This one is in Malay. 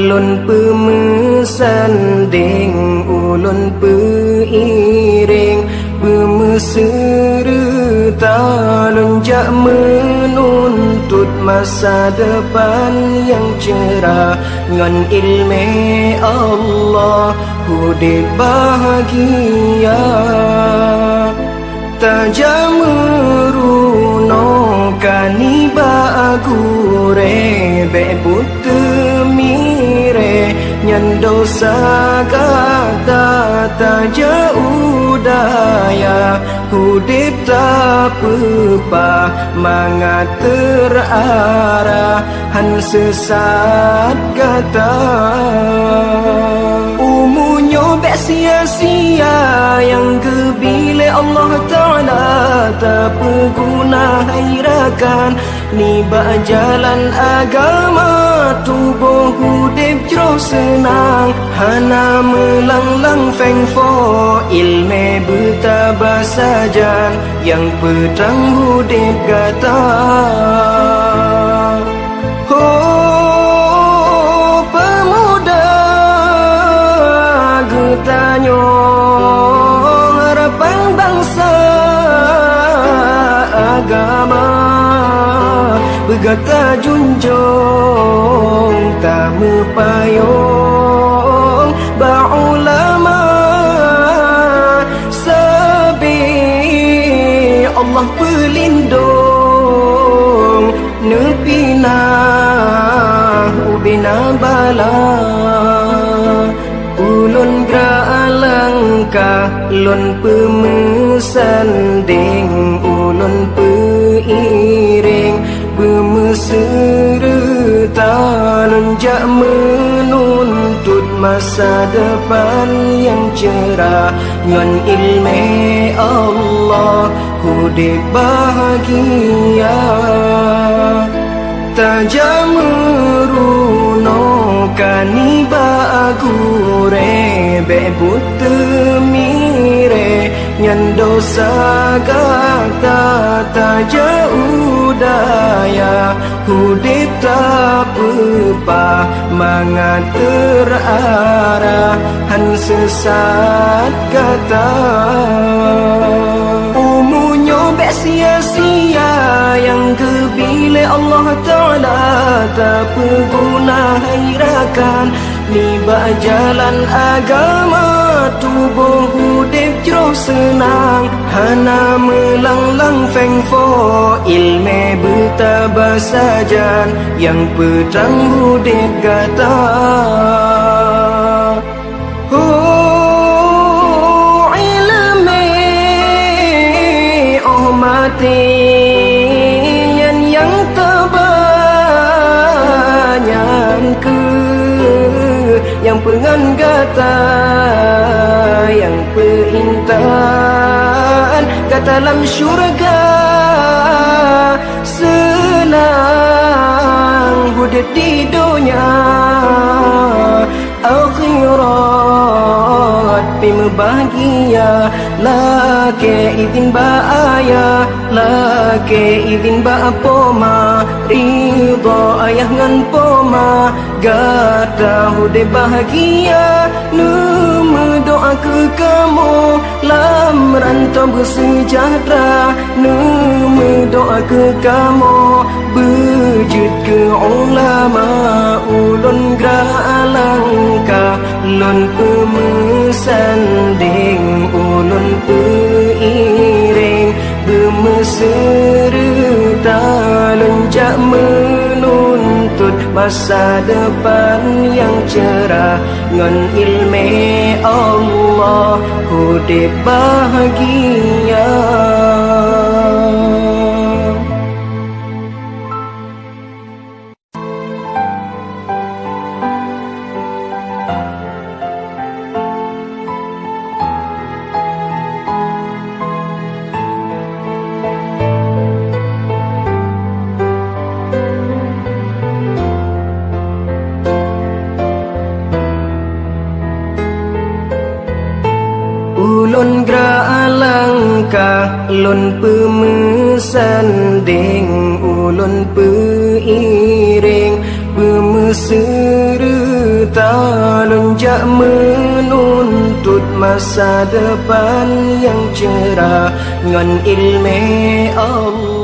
lun pemusanding ulun peiring bermeserta lonjak menuntut masa depan yang cerah ngan ilmu Allah hudib bahagia tajamuruno kaniba agure bebut temire nyandosa kata tajauh daya hudib tak pepa mangat terarah han sesat kata umunya bek sia-sia yang kebile Allah Ta'ala tak berguna hairakan ni bak jalan agama tubuh hudib jero senang hana melanglang feng fo ilme bertabah sajan yang pedang hudib kata oh pemuda getanyo harapan bangsa agama bergata junjung tak mepayung ba'ulama sabi Allah pelindung nepina ubina bala ulun graalangkah lun pemusanding ulun peiring bermeserta lonjak menuntut masa depan yang cerah ngan ilmu Allah hudib bahagia tajamuruno kaniba agure bebut temire nyandosa kata tajauh daya hudib tak pepa mangat terarah han sesat kata umunya bek sia-sia yang kebile Allah Ta'ala tak berguna hairakan ni bak jalan agama tubuh hudib jero senang hana melanglang feng fo ilmu bertabah sajan yang pedang hudib kata oh ilmu oh mati yang terbanyak ke yang pengan kata yang perintan kata dalam syurga senang hudud di dunia akhirat pim bahagia lake izin baaya lake izin ba poma ridha ayah ngan poma gata hude bahagia nu doa ke kamu lam rantau bersejahtera nu doa ke kamu berjud ke ulama ulun gralangka lun pemesanding ulun peiring bermeserta lonjak menuntut masa depan yang cerah ngan ilmu Allah hudib bahagia. Ulun gralangka lun pemesanding ulun peiring pemeserta Lunjak menuntut masa depan yang cerah ngan ilmu Allah.